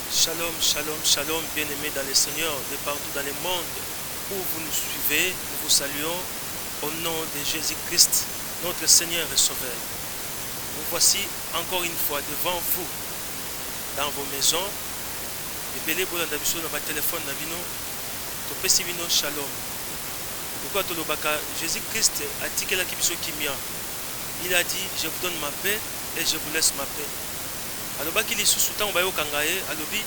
Shalom, shalom, shalom, bien-aimés dans le Seigneur, de partout dans le monde où vous nous suivez, nous vous saluons au nom de Jésus-Christ, notre Seigneur et Sauveur. Nous voici encore une fois devant vous, dans vos maisons. Epele bolanda biso na ba téléphone na bino, topesi bino shalom. Pourquoi tolobaka Jésus-Christ atikelaki biso kimia. Il a dit, je vous donne ma paix et je vous laisse ma paix. Alobaki lisusu tango bayokanga ye, alobi,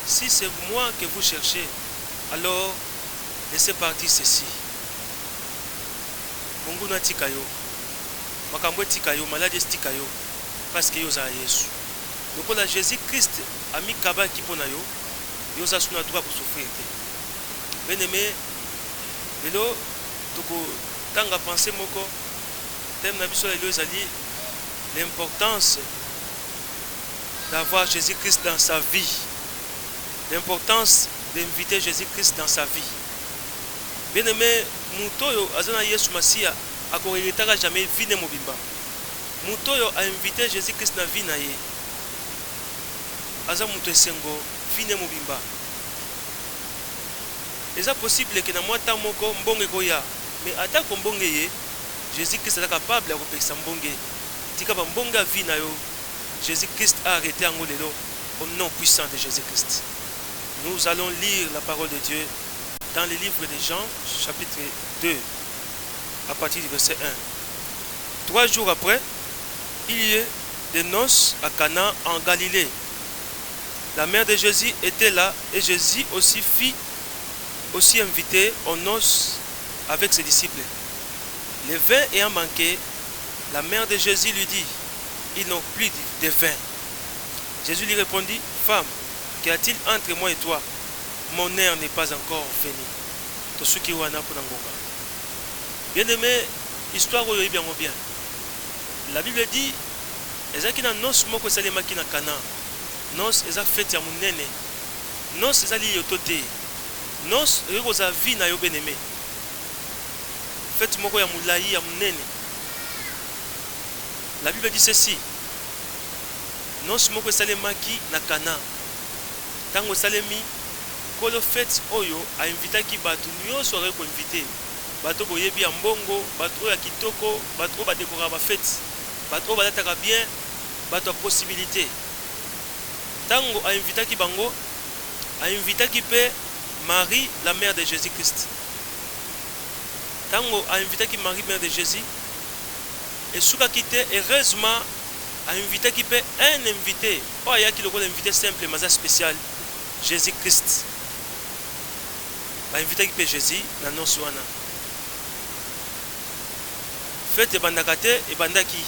si c'est moi que vous cherchez, alors laissez partir ceci. Monguna tika yo, makambo tika yo, maladie tika yo, parce que yo za Yesu. Donc là Jésus-Christ a mis kaba ki pona yo, yo za suna droit pour souffrir. Bien-aimé, lelo toko tanga penser moko, thème na biso lelo ezali l'importance d'avoir Jésus-Christ dans sa vie. L'importance d'inviter Jésus-Christ dans sa vie. Bien-aimé, Mutoyo azana Yesu Masia akoretaka jamais vine mobimba. Mutoyo a invité Jésus-Christ dans vie na ye. Aza muto esengo vine mobimba. Est-ce possible que na mwata moko mbonge koya, mais atako mbonge ye, Jésus-Christ est capable de repérer mbonge. Tika ba mbonga vie na yo. Jésus-Christ a arrêté en Lelo au nom puissant de Jésus-Christ. Nous allons lire la parole de Dieu dans le livre de Jean, chapitre 2, à partir du verset 1. 3 jours après, il y eut des noces à Cana en Galilée. La mère de Jésus était là et Jésus aussi fit aussi invité aux noces avec ses disciples. Le vin ayant manqué, la mère de Jésus lui dit, ils n'ont plus de vin. Jésus lui répondit, femme, qu'y a-t-il entre moi et toi? Mon heure n'est pas encore finie. Bien-aimé, histoire où bien bien. La Bible dit, ezaki na nos moko salemaki na Cana. Nos eza fête ya munene. Nos ezali yotote. Nos rekoza vie na yo bien-aimé. Fête moko ya mulai ya munene. La Bible dit ceci. Non moko salemaki na Cana. Tango salemi kolo fête oyo a invité ki batu nyonso ore ko invité. Bato boyebi ya mbongo, bato ya kitoko, bato ba décorer ba fête. Bato ba lataka bien, bato a possibilité. Tango a invité ki bango, a invité ki pe Marie, la mère de Jésus-Christ. Tango a invité ki Marie, mère de Jésus. Et souka quitté, heureusement, a invité qui peut un invité. Oh, il y a qui le invité simple, mais spécial. Jésus-Christ. A invité qui peut Jésus, dans nos soins. Fête et bandakate et bandaki.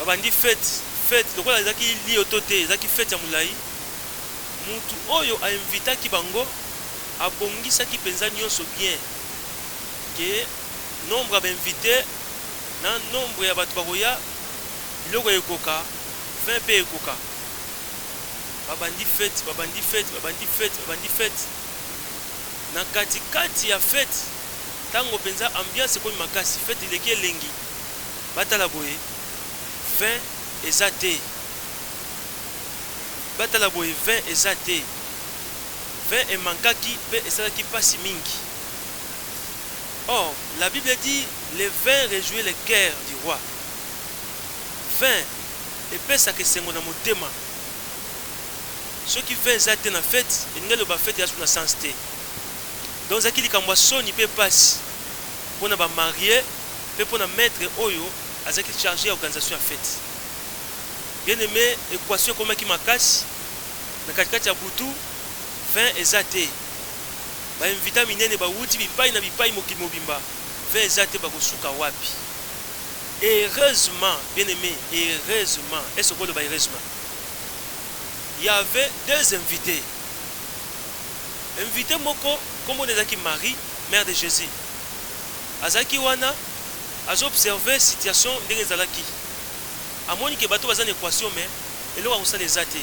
Bandi fête, fête, le roi a qui lit au toté, a qui fête à Moulaï. Moutou Oyo a invité qui bango, a bongi sa qui pensa nyonso bien. Que nombre d'invités. Nan nombre ya batu bakoya biloko ekoka 20 pe ekoka babandi fête babandi fête babandi fête babandi fête na kati ya fête tango penza ambiance ko makasi fête ileki elengi batala boye 20 ezate batala boye 20 ezate 20 emankaki pe esalaki pasi mingi. Or, la Bible dit, les vins réjouit le cœur du roi. Vin, et puis ça que c'est mon motema. Ceux qui font ça dans la fête, ils ne pas fête dans la sainteté. Donc, ça qui dit qu'en moisson, il peut passer pour nous marier, pour nous mettre oyo, à ce qui chargé l'organisation à fête. Bien aimé, équation comme qui m'a casse, dans le cas de Boutou, vin et zaté. Ba invita minene ba wuti bipai na bipai mokimobimba ve zate ba kosuka wapi. Heureusement, bien aimé, heureusement, est-ce que le heureusement il y avait deux invités. Invité moko comme on ezaki Marie, mère de Jésus. Azaki wana azo observer situation ndenge zalaki. Amoni ke bato bazana équation mais eloko ko sala ezate.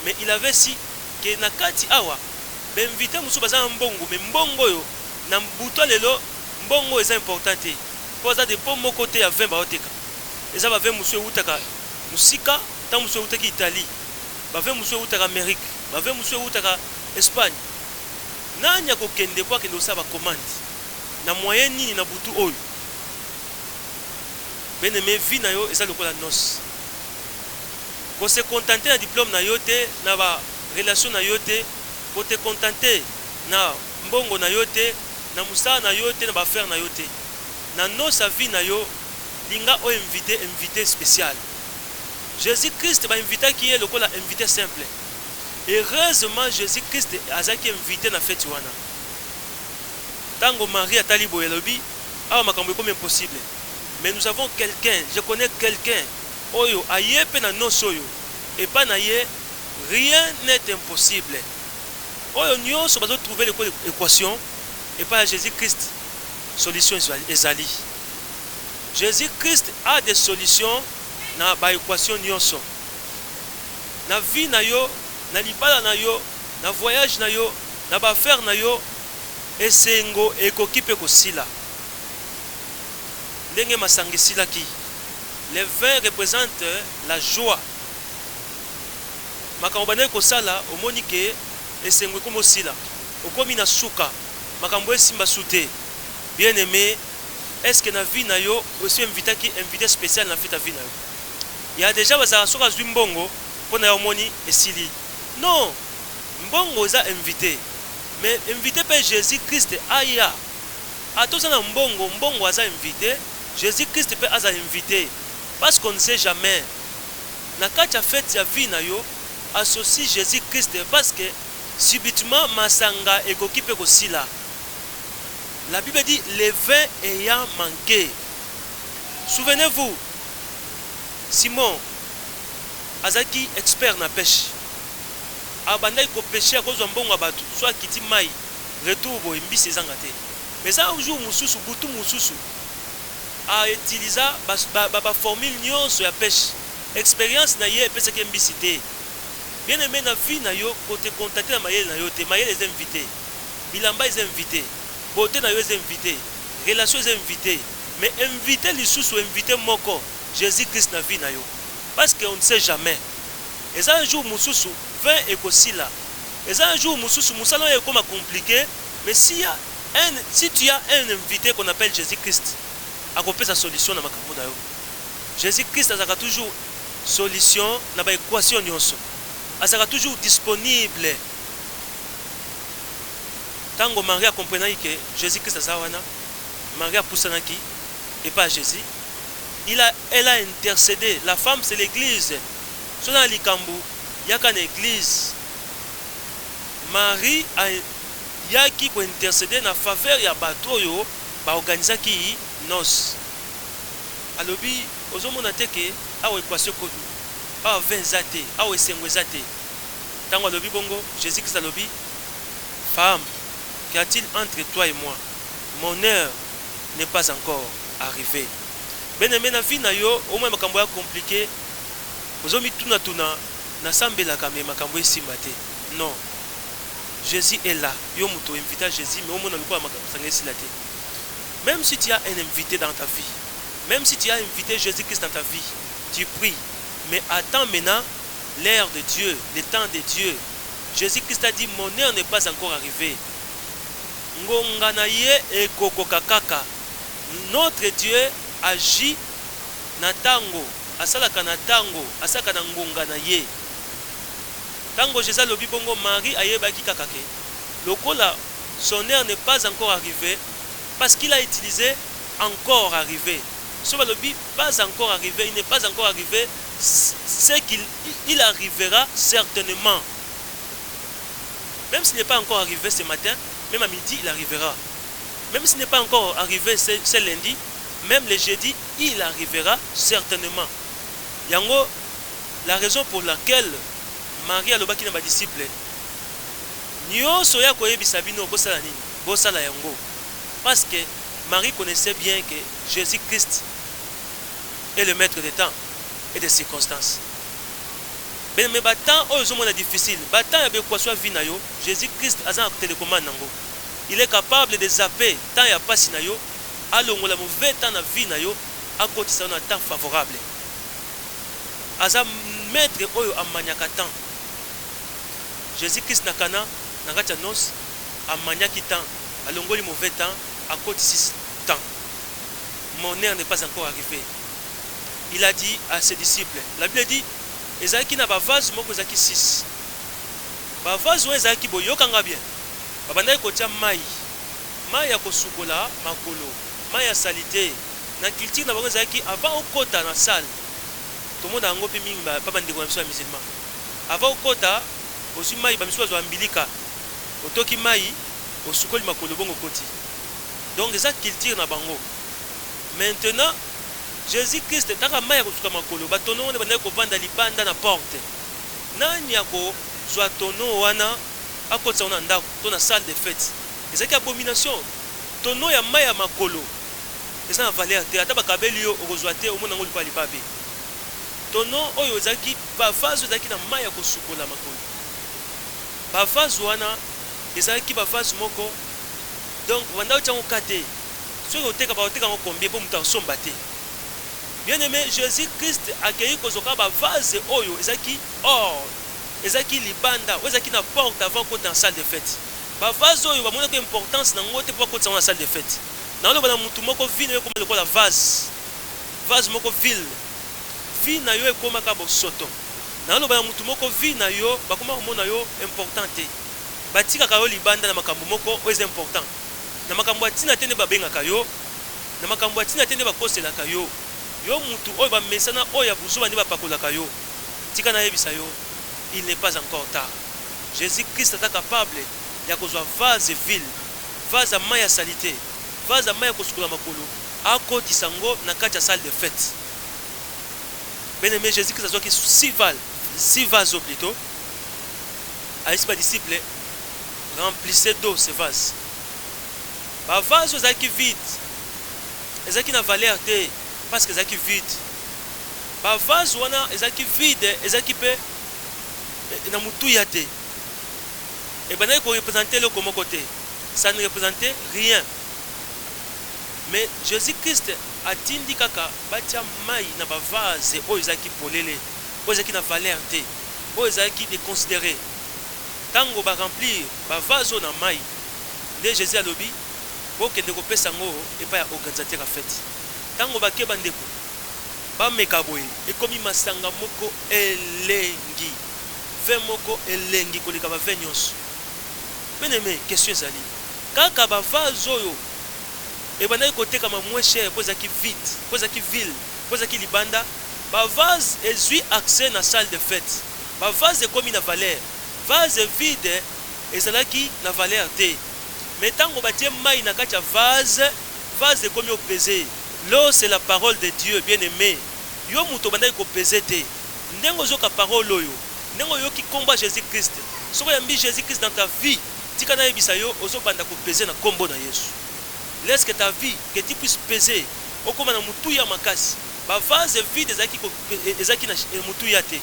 Mais il avait si que nakati awa invité musu baza mbongo mais mbongo yo na mbuto lelo mbongo eza important te po za de po moko te ya 20 ba oteka eza ba 20 musu utaka musika ta musu utaki Italie bave musu utaka Amérique, bave musu utaka Espagne. Nani akokende kwa kende osaba commande na moyen nini na butu oyo. Bien-aimé, vie na yo eza lokola noce. Ko se contenter na diplôme na yo te, na ba relation na yo te, ko te contenter na mbongo na yo te, na musala na yo te, na ba affaire na yo te. Na noce sa vie na yo linga o invité spécial. Jésus-Christ va inviter qui est lokola invité simple. Heureusement Jésus-Christ azaki invité na fête wana. Tango Marie atali boye lobi, awa makambo comme impossible. Mais nous avons quelqu'un, je connais quelqu'un, oyo ayepe na nosoyo, et pas na ye, rien n'est impossible. Oyo nyonso bazo trouver l'équation, et pas Jésus-Christ, solution ezali. Jésus-Christ a des solutions na ba équation nyonso. Na vie na yo, na libala na yo, na voyage na yo, na ba affaire na yo, esengo ekoki pe kosila. Ndenge masangisila ki. Le vin représente la joie. Makambo bana kosala omoni ke esengo komo sila. Okomi na suka. Makambo esimba sute. Bien-aimé, est-ce que na vie na yo aussi invité spécial na fête vie na yo? Il y a déjà bazara soka zwi mbongo pona yo moni esili. Non. Mbongo za invité. Mais invité par Jésus-Christ aya. Atoza na mbongo aza invité. Jésus-Christ peut aza invité. Parce qu'on ne sait jamais. Na kacha fête ya vie na yo associe Jésus-Christ parce que subitement masanga ekoki pe kosila. La Bible dit le vin ayant manqué. Souvenez-vous, Simon azaki expert na pêche. Abandai ko pêcher à cause d'un bon abatu, soit kiti mai, retour bo mbisi ezangate. Mais ça un jour mususu butu mususu a utilisé ba formule nyonso ya pêche. Expérience na ye pesa ke mbisi te. Bien aimé na vie na yo côté contacter na mayele na yo te, mayele les invités. Bilamba les invités. Beauté na yo les invités. Relation les invités. Mais inviter les sous inviter moko Jésus-Christ na vie na yo. Parce qu'on ne sait jamais. Et ça un jour mususu 20 et kosila. Et ça un jour mususu musala est comme compliqué, mais si tu as un invité qu'on appelle Jésus-Christ, à couper sa solution na makambo na yo. Jésus-Christ a toujours solution na ba équation nyonso. A sera toujours disponible. Tango Maria comprenait que Jésus-Christ a zawana, Maria poussanaki et pas Jésus. Elle a intercédé. La femme c'est l'église. Sur dans likambu, il y a qu'une église. Marie a yaki ko intercéder na faveur ya bato yo ba organiser ki nos. Alobi ozomona teke awe kwasio kodu. Awe venzate, awe sengwezate. Tango alobi bongo, Jésus Christ alobi, femme, qu'y a-t-il entre toi et moi? Mon heure n'est pas encore arrivée. Bien-aimé na vie na yo, au moins makambo ya compliqué. Ozomi tuna na sambela kame makambo esimba te. Non. Jésus est là. Yo muto invite Jésus, mais au moins na loko makambo esila te. Même si tu as un invité dans ta vie, même si tu as invité Jésus-Christ dans ta vie, tu pries. Mais attends maintenant l'heure de Dieu, le temps de Dieu. Jésus-Christ a dit, mon heure n'est pas encore arrivée. Ngonga na ye e kokokakaka. Notre Dieu agit na tango. Asalaka na tango, asaka na ngonga na ye. Tango Jésus lobi bongo Marie ayebaki kakake. Lokola son heure n'est pas encore arrivée parce qu'il a utilisé encore arrivé. So lobi pas encore arrivé, il n'est pas encore arrivé, c'est qu'il arrivera certainement. Même s'il n'est pas encore arrivé ce matin, même à midi il arrivera. Même s'il n'est pas encore arrivé ce lundi, même le jeudi, il arrivera certainement. Yango, la raison pour laquelle Marie a lobaki na ba disciple, nyonso ya koyebisa bino bosala nini, bosala yango. Parce que Marie connaissait bien que Jésus-Christ est le maître des temps et des circonstances. Mais temps est difficile. Temps est difficile. Jésus-Christ a un télécommande. Il est capable de zapper tant il n'y a pas de temps. Alors, il a mauvais temps dans la vie à côté de un temps favorable. Aza maître oyo amanyaka temps. Jésus-Christ na Cana na kati ya noce amaniaki temps, alongoli mauvais temps, à côté 6 temps. Mon heure n'est pas encore arrivée. Il a dit à ses disciples, la Bible dit, ezaki na bavase moko ezaki 6. Bavase oyo ezalaki boyokanga bien. Babandaki kotia mai. Mai ya kosukola makolo, mai ya salite. Na culture na bango ezalaki avant okota na salle. Tout le monde a un peu mingi pa bandeko na biso ya musulman. Avant okota, osu mai ba miso azwa mbilika. Otoki mai, osukoli makolo bongo koti. Donc eza culture na bango. Maintenant, Jésus-Christ taka mai ya kosuka makolo, batono wana bandaki kovanda libanda na porte. Nani yako zwa tono wana akotsa wana ndako to na salle de fête. Ezaki abomination. Tono ya mai ya makolo. Eza na valeur te ata bakabeli yo okozwa te omona ngo lipa lipabe. Tono oyo ezaki bavaze ezaki na mai ya kosukola makolo. Bavaze wana ezaki bavaze moko. Donc wanda ochango kate. Soki oteka ba oteka ngo combien po muta somba te. Bien aimé, Jésus-Christ accueilli kozoka bavaze oyo ezaki or. Ezaki libanda, ezaki na porte avant qu'on dans salle de fête. Bavaze oyo ba mona ko importance na ngote po ko dans salle de fête. Na lo bana mutu moko vino yo comme la vase. Vase moko ville. Vie na yo ekoma ka bosoto. Na lo bana mutu moko vie na yo bakoma mona yo importante. Batika ka yo libanda na makambo moko oyo important. Na makambo atina tene babenga ka yo. Na makambo atina tene bakosela ka yo. Yo mutu oyo ba mesana oyo abuzo bandi bapakola ka yo. Tika na yebisa yo. Il n'est pas encore tard. Jésus-Christ est capable ya kozwa vase ville, vase ya mai ya salite, vase ya mai ya kosukula makolo, akotisa ngo na kati ya salle de fête. Bien-aimé, Jésus-Christ azwaki 6 vases plutôt. Aïs ba disciple remplissez d'eau ces vases. Ba vase ezaki vide. Ezaki na valeur te parce que ezaki vide. Ba vase wana ezaki vide, ezaki pe na mutu yate. Et ben il faut représenter le comme côté. Ça ne représentait rien. Mais Jésus-Christ a dit kaka batia mai na ba vase o ezaki polele, o ezaki na valeur te, o ezaki de considérer. Tango ba remplir ba vase na mai. De Jésus a lobi bo kende ko pesa ngo et pas organisateur a fête. Tango ba ke bandeko ba mekaboye e komi masanga moko elengi. Moko elengi kolika ba venyos. Bien-aimé, question ezali. Kaka ba vase oyo e bana côté kama moins cher pour zaki vite, pour zaki ville, pour zaki libanda, ba vase ezui accès na salle de fête. Ba vase comme na valeur. Vase vide ezalaki na valeur te. Mais tango batie mai na kati ya vase comme au peser. L'eau c'est la parole de Dieu, bien-aimé. Yo muto bana ko peser te. Ndengo zoka parole oyo. Nengo yo qui combat Jésus-Christ. Soko yambi Jésus-Christ dans ta vie, tika na yebisa yo ozo banda ko peser na kombo na Yesu. Laisse que ta vie que tu puisses peser okoma na mutu ya makasi. Ba vase vide ezaki na mutu ya te.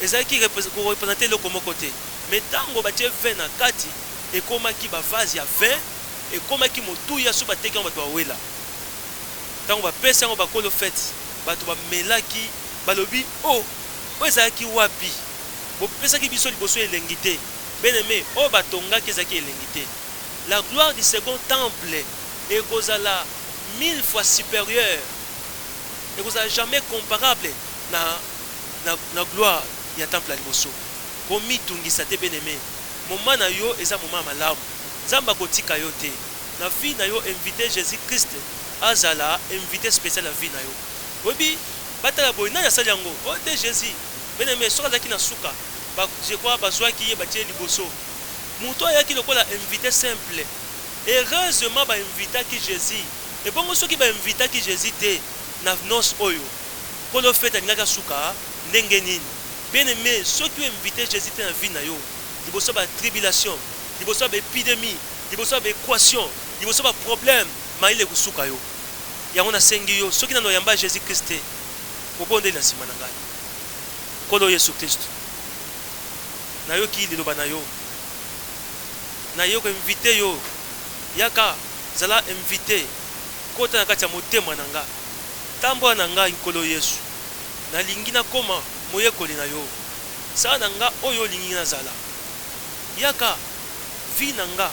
Ezaki représenter le comme côté. Mais tango batie vin na kati ekoma ki ba vase ya vin ekoma ki mutu ya so bateki on ba wela. Tango ba pesa ngo ba kolo fête, bato ba melaki balobi oh ezaki wapi. Bopesaki biso liboso elengité. Bien-aimé, o batonga kezaki elengité. La gloire du second temple est kozala 1000 fois supérieure. Et kozala jamais comparable na gloire ya temple à liboso. Komi tungisa te bien-aimé. Moment na yo eza moment malamu. Zamba kotika yo te. Na vie na yo invité Jésus-Christ azala invité spécial la vie na yo. Obi batala boy na ya sali yango. O te Jésus. Bien-aimé, soka zaki na suka, je crois bazwa ki ye batie liboso. Muto ayaki lokola invité simple. Heureusement ba invita ki Jésus. Et bongo soki ba invita ki Jésus te na nos oyo. Kolo fete ngaka suka ndenge nini. Bien-aimé, soki invité Jésus te na vie na yo, liboso ba tribulation, liboso ba épidémie, liboso ba équation, liboso ba problème, ma ile kusuka yo. Yango na sengi yo, soki na no yamba Jésus-Christ te, obonde na sima na ngai. Kolo Yesu Kristo. Na yo ki liloba na yo. Na yo ko invité yo. Yaka zala invité. Kota na kati ya motema na nga. Tambo na nga nkolo Yesu. Na lingi na koma moyekoli na yo. Sa na nga oyo lingi na zala. yaka vi na nga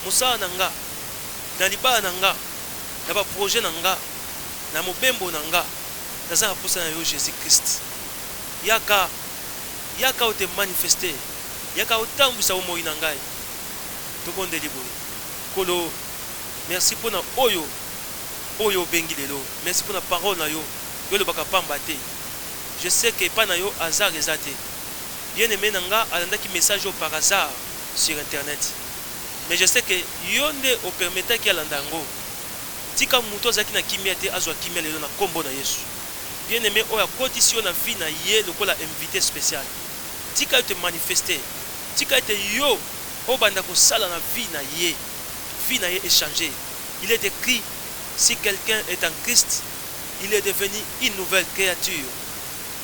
mosala na nga na libala na nga na baprojet na nga na mobembo na nga naza na posa na yo Jésus Christ. Yaka ote manifeste, yaka otambwisa omoi na ngai. Tobondeli boye kolo, merci mpona oyo obengi lelo, merci mpona parole na yo yo lobaka pamba te. Je sais que epai na yo hasard eza te. Bien aimé na nga alandaki message yo par hasard sur internet, mais je sais que yo nde opermetaki alanda yango. Tika mutu azalaki na kimia te azwa kimia lelo na kombo na Yesu. Bien aimé oyo akotisi yo na vie na ye lokola invité spécial. Tika yo te manifester, tika ete yo obanda kosala na vie na ye échangé. Il est écrit, si quelqu'un est en Christ, il est devenu une nouvelle créature.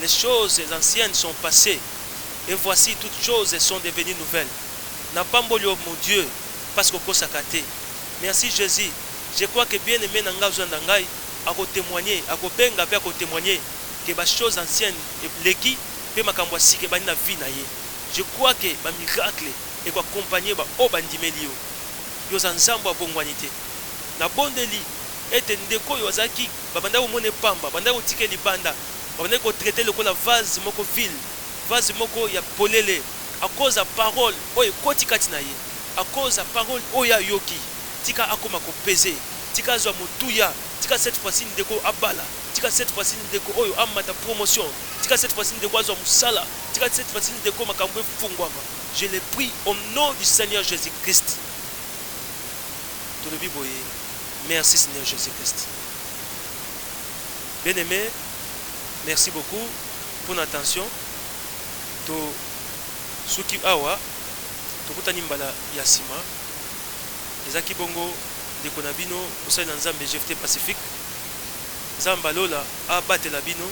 Les choses anciennes sont passées et voici toutes choses sont devenues nouvelles. N'a pas mon Dieu parce que kosakate. Merci Jésus. Je crois que bien aimé nanga zandangai a témoigner, a benga pe a témoigner que les choses anciennes leki pe makambo sike bani na vie na ye. Je crois que ba miracle et ko accompagner ba obandimeli yo. Yo zanzambo abongwanité. Na bondeli ete ndeko yo azaki babanda omone pamba, banda otike libanda, babanda ko traiter lokola vase moko ville, vase moko ya polele à cause de parole oyo kotikati na ye, à cause de parole oya yoki. Tika akoma ko peser, tika zwa mutuya, tika cette fois-ci ndeko abala, tika cette fois-ci ndeko oyo amata promotion, tika cette fois-ci ndeko azwa musala, tika cette fois-ci ndeko makambo efungwama. Je le prie au nom du Seigneur Jésus-Christ. Tout le Bible. Merci Seigneur Jésus-Christ. Bien-aimé, merci beaucoup pour l'attention. To suki awa, to kutani mbala yasima. Ezaki bongo de konabino osai na nzambe GFT Pacifique. Zamba lola abate la bino.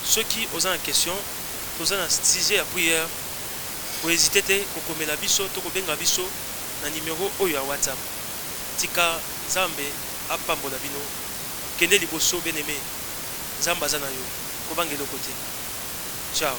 Ceux qui osent en question, osent en sujet à prière. Pour hésiter te kokomela biso to kobenga biso na numéro oyo ya WhatsApp. Tika Zambe apambola bino kende liboso bien-aimé. Zamba zana yo kobangelo côté. Ciao.